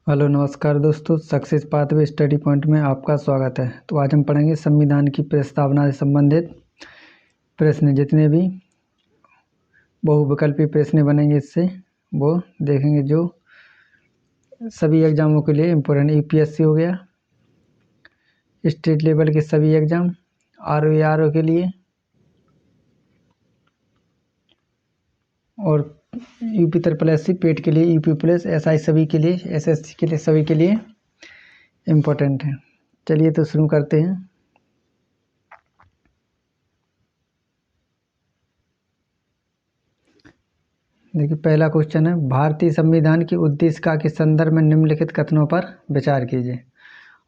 Hello नमस्कार दोस्तों, success pathway study point में आपका स्वागत है। तो आज हम पढ़ेंगे संविधान की प्रस्तावना से संबंधित प्रश्न। जितने भी बहुविकल्पी प्रश्न बनेंगे इससे वो देखेंगे, जो सभी एग्जामों के लिए इम्पोर्टेंट। यूपीएससी हो गया, स्टेट लेवल के सभी एग्जाम, आरओ के लिए और यूपी ट्रिपल एससी पेट के लिए, यूपी पुलिस, एसआई सभी के लिए, एसएससी के लिए, सभी के लिए इम्पोर्टेंट है। चलिए तो शुरू करते हैं। देखिए, पहला क्वेश्चन है, भारतीय संविधान की उद्देशिका के संदर्भ में निम्नलिखित कथनों पर विचार कीजिए।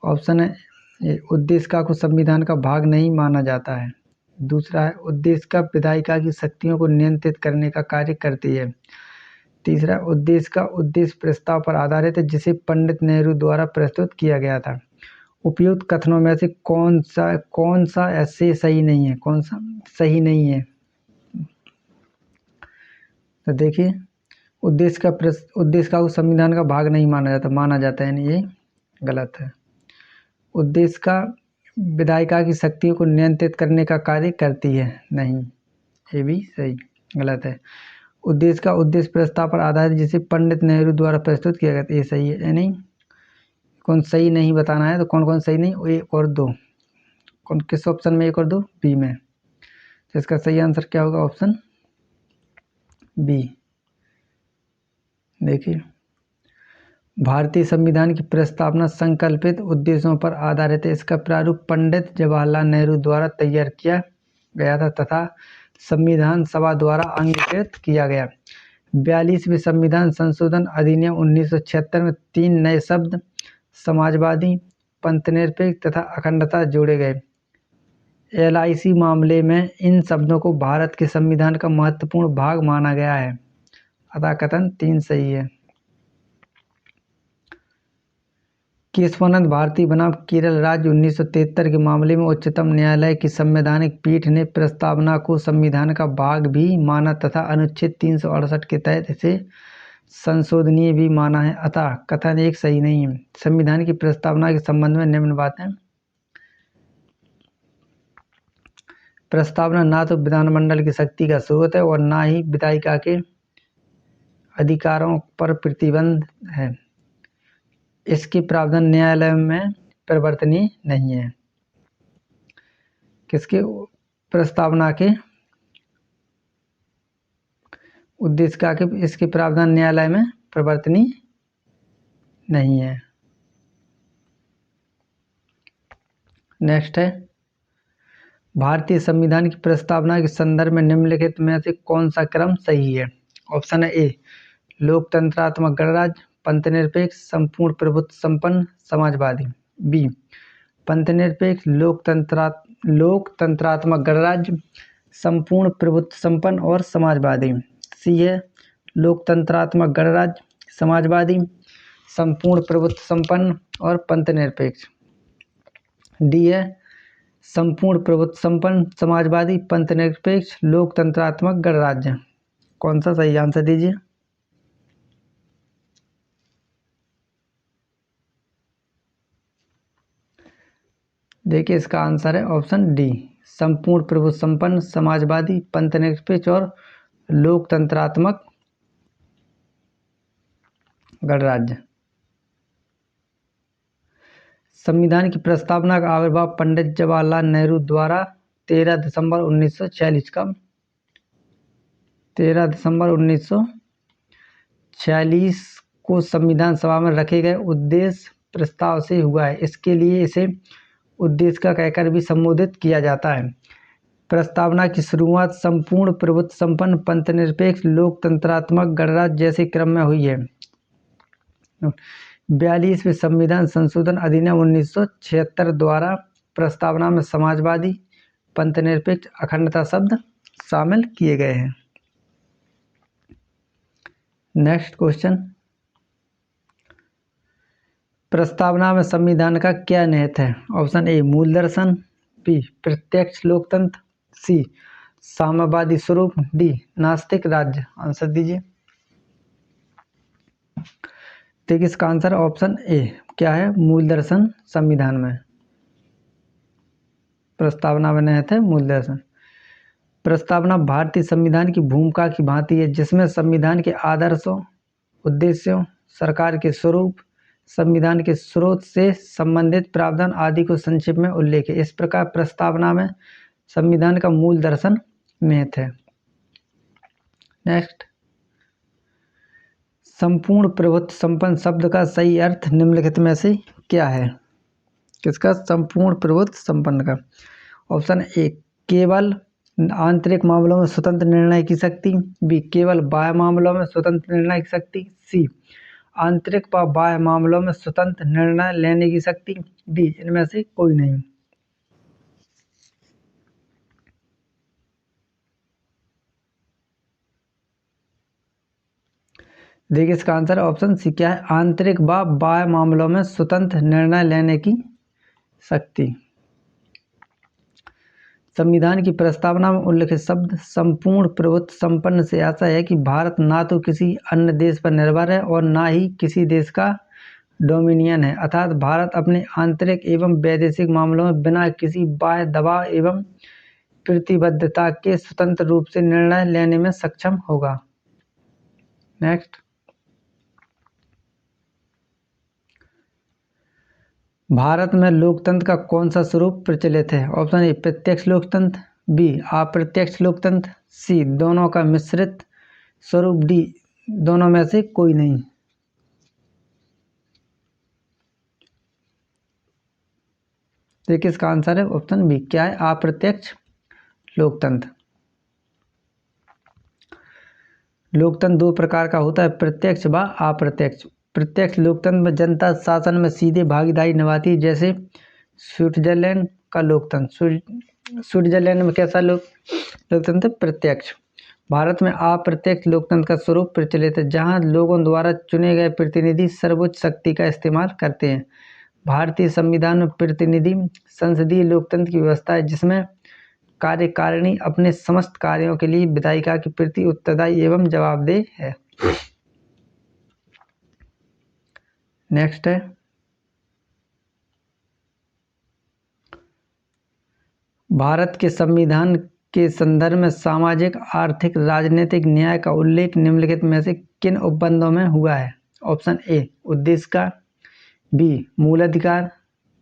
ऑप्शन है ए, उद्देशिका को संविधान का भाग नहीं माना जाता है। दूसरा है, उद्देशिका विधायिका की शक्तियों को नियंत्रित करने का कार्य करती है। तीसरा, उद्देशिका उद्देश्य प्रस्ताव पर आधारित है जिसे पंडित नेहरू द्वारा प्रस्तुत किया गया था। उपयुक्त कथनों में से कौन सा ऐसे सही नहीं है, कौन सा सही नहीं है? तो देखिए, उद्देशिका को संविधान का भाग नहीं माना जाता है, यानी ये गलत है। उद्देशिका विधायिका की शक्तियों को नियंत्रित करने का कार्य करती है, नहीं, ये भी सही गलत है। उद्देशिका उद्देश्य प्रस्ताव पर आधारित जिसे पंडित नेहरू द्वारा प्रस्तुत किया गया था, ये सही है। यानी कौन सही नहीं बताना है, तो कौन कौन सही नहीं, एक और दो, कौन किस ऑप्शन में, एक और दो, बी में। तो इसका सही आंसर क्या होगा? Option B. देखिए, भारतीय संविधान की प्रस्तावना संकल्पित उद्देश्यों पर आधारित है। इसका प्रारूप पंडित जवाहरलाल नेहरू द्वारा तैयार किया गया था तथा संविधान सभा द्वारा अंगीकृत किया गया। 42वें संविधान संशोधन अधिनियम 1976 में 3 नए शब्द समाजवादी, पंथनिरपेक्ष तथा अखंडता जोड़े गए। एलआईसी मामले में इन शब्दों को भारत के संविधान का महत्वपूर्ण भाग माना गया है, अतः कथन 3 सही है। केशवानंद भारती बनाम केरल राज्य 1973 के मामले में उच्चतम न्यायालय की संवैधानिक पीठ ने प्रस्तावना को संविधान का भाग भी माना तथा अनुच्छेद 368 के तहत इसे संशोधनीय भी माना है, अतः कथन 1 सही नहीं है। संविधान की प्रस्तावना के संबंध में निम्न बातें। प्रस्तावना ना तो विधानमंडल की शक्ति का स्रोत है और ना ही विधायिका के अधिकारों पर प्रतिबंध है। इसके प्रावधान न्यायालय में परिवर्तनीय नहीं है। किसके? प्रस्तावना के उद्देशिका के इसके प्रावधान न्यायालय में परिवर्तनीय नहीं है। नेक्स्ट है, भारतीय संविधान की प्रस्तावना के संदर्भ में निम्नलिखित में से कौन सा क्रम सही है? ऑप्शन है ए, लोकतंत्रात्मक गणराज्य, पंथनिरपेक्ष, संपूर्ण प्रभुत्व संपन्न, समाजवादी। बी, पंथनिरपेक्ष, लोकतंत्रात्मक गणराज्य, संपूर्ण प्रभुत्व संपन्न और समाजवादी। सी है, लोकतंत्रात्मक गणराज्य, समाजवादी, संपूर्ण प्रभुत्व संपन्न और पंथनिरपेक्ष। डी है, संपूर्ण प्रभुत्व संपन्न, समाजवादी, पंथनिरपेक्ष, लोकतंत्रात्मक गणराज्य। कौन सा सही आंसर दीजिए? देखिए, इसका आंसर है ऑप्शन डी, संपूर्ण प्रभुत्व संपन्न, समाजवादी, पंथनिरपेक्ष और लोकतंत्रात्मक गणराज्य। संविधान की प्रस्तावना का आविर्भाव पंडित जवाहरलाल नेहरू द्वारा 13 दिसंबर 1946 का 13 दिसंबर 1946 को संविधान सभा में रखे गए उद्देश्य प्रस्ताव से हुआ है। इसके लिए इसे उद्देश्य का कहकर भी संबोधित किया जाता है। प्रस्तावना की शुरुआत संपूर्ण प्रभुत्व संपन्न, पंथनिरपेक्ष, लोकतंत्रात्मक गणराज्य जैसे क्रम में हुई है। 42वें संविधान संशोधन अधिनियम 1976 द्वारा प्रस्तावना में समाजवादी, पंथनिरपेक्ष, अखंडता शब्द शामिल किए गए हैं। नेक्स्ट क्वेश्चन, प्रस्तावना में संविधान का क्या निहित है? ऑप्शन ए, मूल दर्शन, बी, प्रत्यक्ष लोकतंत्र, सी, साम्यवादी स्वरूप, डी, नास्तिक राज्य। आंसर दीजिए। देखिए इसका आंसर ऑप्शन ए क्या है, मूल दर्शन संविधान में प्रस्तावना में निहित है मूल दर्शन। प्रस्तावना भारतीय संविधान की भूमिका की भांति है, जिसमें संविधान के आदर्शों, उद्देश्यों, सरकार के स्वरूप, संविधान के स्रोत से संबंधित प्रावधान आदि को संक्षेप में उल्लेख है। इस प्रकार प्रस्तावना में संविधान का मूल दर्शन निहित है। नेक्स्ट, संपूर्ण प्रभुत्व संपन्न शब्द का सही अर्थ निम्नलिखित में से क्या है? किसका? संपूर्ण प्रभुत्व संपन्न का। ऑप्शन ए केवल आंतरिक मामलों में स्वतंत्र निर्णय की शक्ति, बी केवल बाह्य मामलों में स्वतंत्र निर्णय की शक्ति, सी आंतरिक व बाह्य मामलों में स्वतंत्र निर्णय लेने की शक्ति, डी इनमें से कोई नहीं। देखिए इसका आंसर ऑप्शन सी क्या है, आंतरिक व बाह्य मामलों में स्वतंत्र निर्णय लेने की शक्ति। संविधान की प्रस्तावना में उल्लिखित शब्द संपूर्ण प्रभुत्व संपन्न से आशा है कि भारत ना तो किसी अन्य देश पर निर्भर है और ना ही किसी देश का डोमिनियन है, अर्थात भारत अपने आंतरिक एवं वैदेशिक मामलों में बिना किसी बाह्य दबाव एवं प्रतिबद्धता के स्वतंत्र रूप से निर्णय लेने में सक्षम होगा। नेक्स्ट, भारत में लोकतंत्र का कौन सा स्वरूप प्रचलित है? ऑप्शन ए प्रत्यक्ष लोकतंत्र, बी अप्रत्यक्ष लोकतंत्र, सी दोनों का मिश्रित स्वरूप, डी दोनों में से कोई नहीं। देखिए इसका आंसर है ऑप्शन बी क्या है, अप्रत्यक्ष लोकतंत्र। लोकतंत्र दो प्रकार का होता है, प्रत्यक्ष व अप्रत्यक्ष। प्रत्यक्ष लोकतंत्र में जनता शासन में सीधे भागीदारी निभाती है, जैसे स्विट्जरलैंड का लोकतंत्र। स्विट्जरलैंड में कैसा लोकतंत्र? प्रत्यक्ष। भारत में अप्रत्यक्ष लोकतंत्र का स्वरूप प्रचलित है, जहां लोगों द्वारा चुने गए प्रतिनिधि सर्वोच्च शक्ति का इस्तेमाल करते हैं। भारतीय संविधान में प्रतिनिधि संसदीय लोकतंत्र की व्यवस्था है, जिसमें कार्यकारिणी अपने समस्त कार्यों के लिए विधायिका के प्रति उत्तरदायी एवं जवाबदेह है। नेक्स्ट है, भारत के संविधान के संदर्भ में सामाजिक, आर्थिक, राजनीतिक न्याय का उल्लेख निम्नलिखित में से किन उपबंधों में हुआ है? ऑप्शन ए उद्देश्य का, बी मूल अधिकार,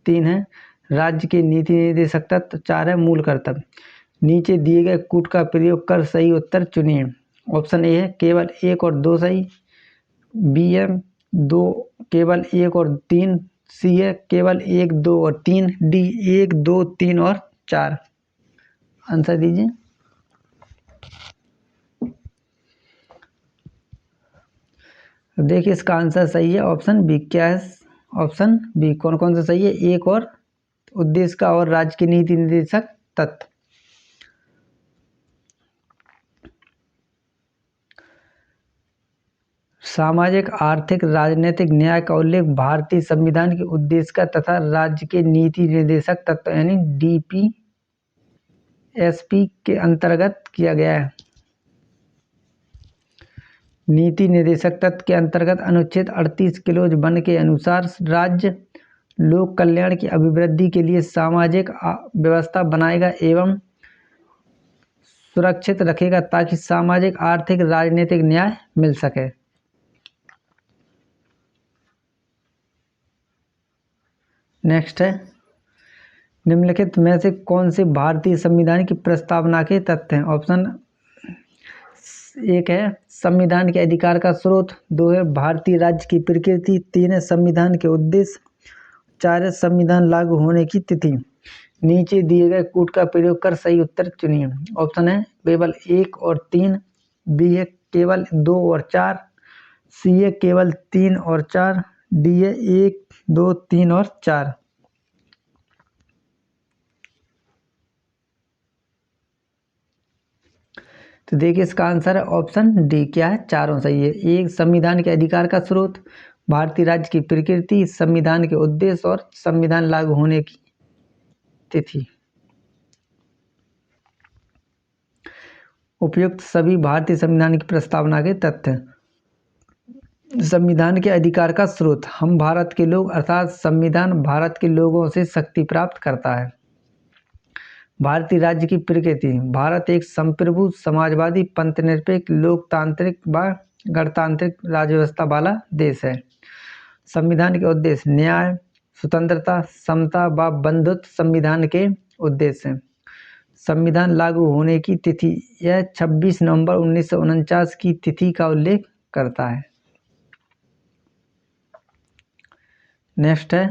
3 है राज्य के नीति निर्देशक तत्व, 4 है मूल कर्तव्य। नीचे दिए गए कूट का प्रयोग कर सही उत्तर चुनिए। ऑप्शन ए है केवल 1 और 2 सही, बी है 2 केवल 1 और 3, सी है केवल 1, 2 और 3, डी 1, 2, 3 और 4। आंसर दीजिए। देखिए इसका आंसर सही है ऑप्शन बी क्या है, ऑप्शन बी। कौन कौन सा सही है? 1 और उद्देश्य का और राज्य के नीति निर्देशक तत्व। सामाजिक, आर्थिक, राजनीतिक न्याय का उल्लेख भारतीय संविधान के उद्देश्य का तथा राज्य के नीति निर्देशक तत्व यानी डीपीएसपी के अंतर्गत किया गया है। नीति निर्देशक तत्व के अंतर्गत अनुच्छेद 38 किलोज 1 के अनुसार राज्य लोक कल्याण की अभिवृद्धि के लिए सामाजिक व्यवस्था बनाएगा एवं सुरक्षित रखेगा ताकि सामाजिक, आर्थिक, राजनीतिक न्याय मिल सके। नेक्स्ट है, निम्नलिखित में से कौन से भारतीय संविधान की प्रस्तावना के तथ्य हैं? ऑप्शन 1 है संविधान के अधिकार का स्रोत, 2 है भारतीय राज्य की प्रकृति, 3 है संविधान के उद्देश्य, 4 है संविधान लागू होने की तिथि। नीचे दिए गए कूट का प्रयोग कर सही उत्तर चुनिए। ऑप्शन है केवल 1 और 3, बी है केवल 2 और 4, सी है केवल 3 और 4, डी है 1, 2, 3 और 4। तो देखिए इसका आंसर है ऑप्शन डी क्या है, चारों सही है। 1 संविधान के अधिकार का स्रोत, भारतीय राज्य की प्रकृति, संविधान के उद्देश्य और संविधान लागू होने की तिथि। उपयुक्त सभी भारतीय संविधान की प्रस्तावना के तथ्य। संविधान के अधिकार का स्रोत। हम भारत के लोग अर्थात संविधान भारत के लोगों से शक्ति प्राप्त करता है। भारतीय राज्य की प्रकृति। भारत एक संप्रभु समाजवादी पंथनिरपेक्ष लोकतांत्रिक व गणतांत्रिक राज्य व्यवस्था वाला देश है। संविधान के उद्देश्य न्याय, स्वतंत्रता, समता व बंधुत्व संविधान के उद्देश्य हैं। संविधान लागू होने की तिथि यह 26 नवंबर 1949 की तिथि का उल्लेख करता है। नेक्स्ट है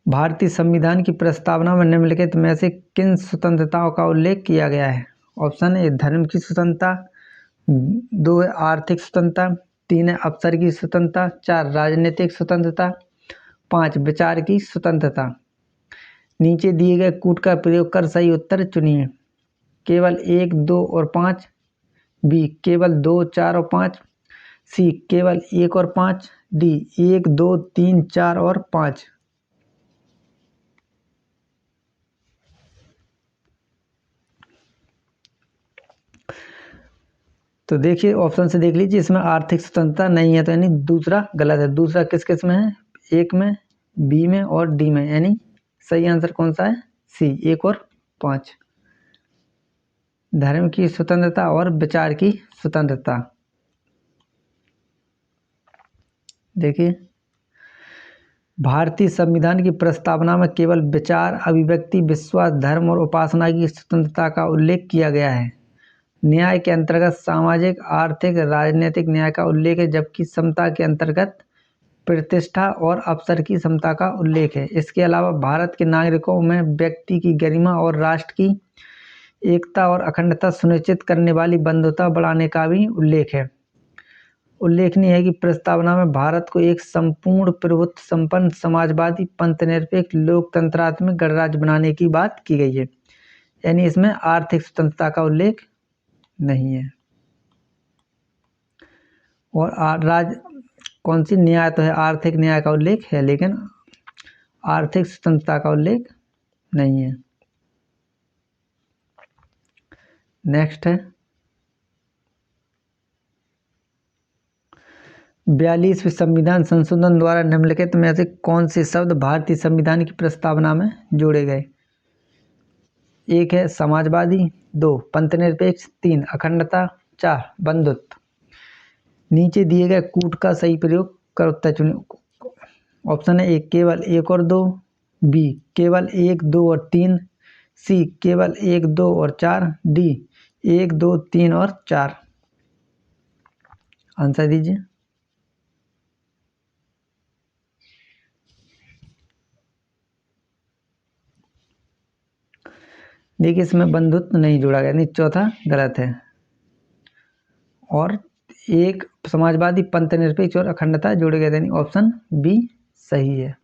भारतीय संविधान की प्रस्तावना में निम्नलिखित में से किन स्वतंत्रताओं का उल्लेख किया गया है। ऑप्शन ए धर्म की स्वतंत्रता, 2 है आर्थिक स्वतंत्रता, 3 है अफसर की स्वतंत्रता, 4 राजनीतिक स्वतंत्रता, 5 विचार की स्वतंत्रता। नीचे दिए गए कूट का प्रयोग कर सही उत्तर चुनिए। केवल 1, 2 और 5, बी केवल 2, 4 और 5, सी केवल 1 और 5, डी 1, 2, 3, 4 और 5। तो देखिए ऑप्शन से देख लीजिए, इसमें आर्थिक स्वतंत्रता नहीं है तो यानी दूसरा गलत है। दूसरा किस किस में है? 1 में, बी में और डी में, यानी सही आंसर कौन सा है? सी 1 और 5। धर्म की स्वतंत्रता और विचार की स्वतंत्रता। देखिए भारतीय संविधान की प्रस्तावना में केवल विचार, अभिव्यक्ति, विश्वास, धर्म और उपासना की स्वतंत्रता का उल्लेख किया गया है। न्याय के अंतर्गत सामाजिक, आर्थिक, राजनीतिक न्याय का उल्लेख है, जबकि समता के अंतर्गत प्रतिष्ठा और अवसर की समता का उल्लेख है। इसके अलावा भारत के नागरिकों में व्यक्ति की गरिमा और राष्ट्र की एकता और अखंडता सुनिश्चित करने वाली बंधुता बढ़ाने का भी उल्लेख है। उल्लेखनीय है कि प्रस्तावना में भारत को एक संपूर्ण प्रभुत्व संपन्न समाजवादी पंथनिरपेक्ष लोकतंत्रात्मक गणराज्य बनाने की बात की गई है, यानी इसमें आर्थिक स्वतंत्रता का उल्लेख नहीं है। और कौन सी न्याय तो है, आर्थिक न्याय का उल्लेख है, लेकिन आर्थिक स्वतंत्रता का उल्लेख नहीं है। नेक्स्ट है 42वें संविधान संशोधन द्वारा निम्नलिखित में से कौन से शब्द भारतीय संविधान की प्रस्तावना में जोड़े गए। 1 है समाजवादी, 2 पंथनिरपेक्ष, 3 अखंडता, 4 बंधुत्व। नीचे दिए गए कूट का सही प्रयोग कर उत्तर चुनिए। ऑप्शन है 1 केवल 1 और 2, बी केवल 1, 2 और 3, सी केवल 1, 2 और 4, डी 1, 2, 3 और 4। आंसर दीजिए। देखिए इसमें बंधुत्व नहीं जोड़ा गया, यानी चौथा गलत है। और 1 समाजवादी, पंथनिरपेक्ष और अखंडता जोड़े गए, यानी ऑप्शन बी सही है।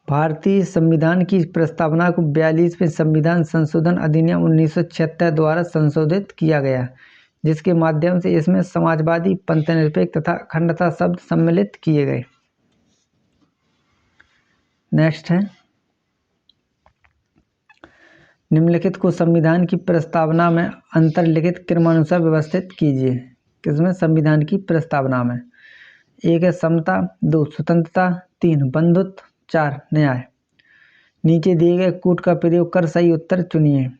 भारतीय संविधान की प्रस्तावना को 42वें संविधान संशोधन अधिनियम 1976 द्वारा संशोधित किया गया, जिसके माध्यम से इसमें समाजवादी, पंथनिरपेक्ष तथा अखंडता शब्द सम्मिलित किए गए। नेक्स्ट है निम्नलिखित को संविधान की प्रस्तावना में अंतर्लिखित क्रमानुसार व्यवस्थित कीजिए। किसमें? संविधान की प्रस्तावना में। 1 है समता, 2 स्वतंत्रता, 3 बंधुत्व, 4 न्याय। नीचे दिए गए कूट का प्रयोग कर सही उत्तर चुनिए।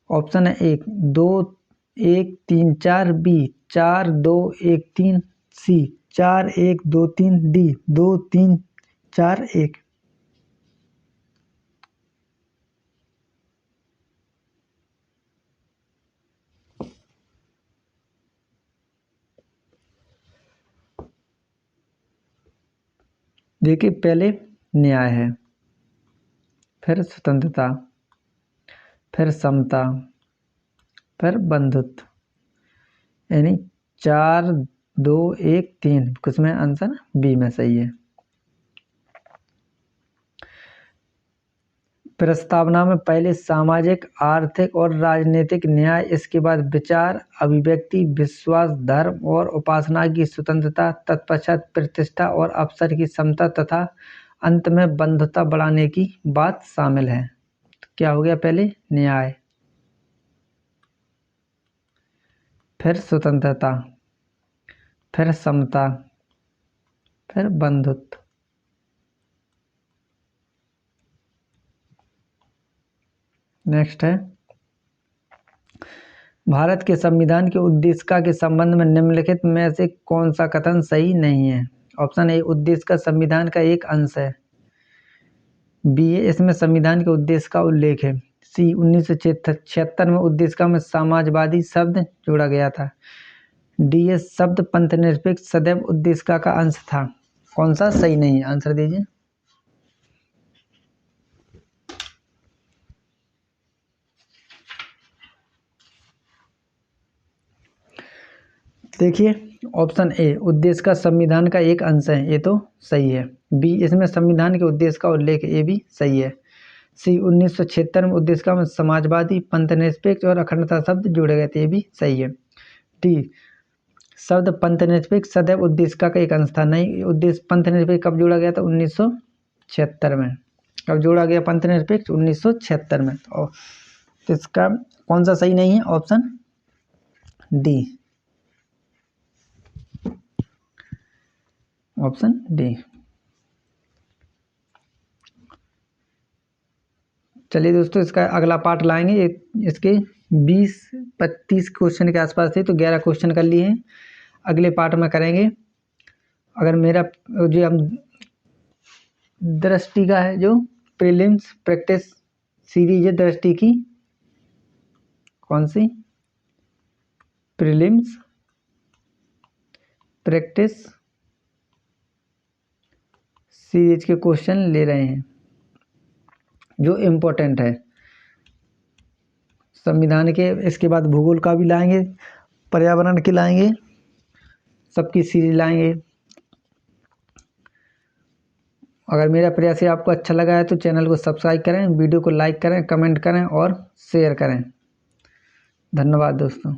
ऑप्शन है 1 2 1 3 4, बी 4 2 1 3, सी 4 1 2 3, डी 2 3 4 1। देखिए पहले न्याय है, फिर स्वतंत्रता, फिर समता, फिर बंधुत्व, यानी 4 2 1 3। किसमें आंसर? बी में सही है। प्रस्तावना में पहले सामाजिक, आर्थिक और राजनीतिक न्याय, इसके बाद विचार, अभिव्यक्ति, विश्वास, धर्म और उपासना की स्वतंत्रता, तत्पश्चात प्रतिष्ठा और अवसर की समता तथा अंत में बंधुता बढ़ाने की बात शामिल है। तो क्या हो गया? पहले न्याय, फिर स्वतंत्रता, फिर समता, फिर बंधुत्व। नेक्स्ट है, भारत के संविधान के उद्देशिका के संबंध में निम्नलिखित में से कौन सा कथन सही नहीं है? ऑप्शन ए, उद्देशिका संविधान का एक अंश है। बी, इसमें संविधान के उद्देश्य का उल्लेख है। सी, 1976 में उद्देशिका में समाजवादी शब्द जोड़ा गया था। डी, ये शब्द पंथनिरपेक्ष सदैव उद्देशिका का अंश था। कौन सा सही नहीं है? आंसर दीजिए। देखिए, ऑप्शन ए, उद्देश्य का संविधान का एक अंश है, ये तो सही है। बी, इसमें संविधान के उद्देश्य का उल्लेख, ये भी सही है। सी, 1976 में उद्देशिका में समाजवादी, पंथनिरपेक्ष और अखंडता शब्द जोड़े गए थे, ये भी सही है। डी, शब्द पंथनिरपेक्ष सदैव उद्देशिका का एक अंश था। नहीं, उद्देश्य पंथनिरपेक्ष कब जोड़ा गया था? 1976 में। कब जोड़ा गया पंथनिरपेक्ष? 1976 में। और तो इसका कौन सा सही नहीं है? Option D, option D. चलिए दोस्तों, इसका अगला पार्ट लाएंगे। इसके 20-25 क्वेश्चन के आसपास थे, तो 11 क्वेश्चन कर लिए हैं। अगले पार्ट में करेंगे। अगर मेरा जो हम दृष्टि का है, जो प्रीलिम्स प्रैक्टिस सीरीज है दृष्टि की, कौन सी? प्रीलिम्स प्रैक्टिस सीरीज के क्वेश्चन ले रहे हैं, जो इम्पोर्टेंट है संविधान के। इसके बाद भूगोल का भी लाएंगे, पर्यावरण की लाएंगे, सबकी सीरीज लाएंगे। अगर मेरा प्रयास आपको अच्छा लगा है तो चैनल को सब्सक्राइब करें, वीडियो को लाइक करें, कमेंट करें और शेयर करें। धन्यवाद दोस्तों।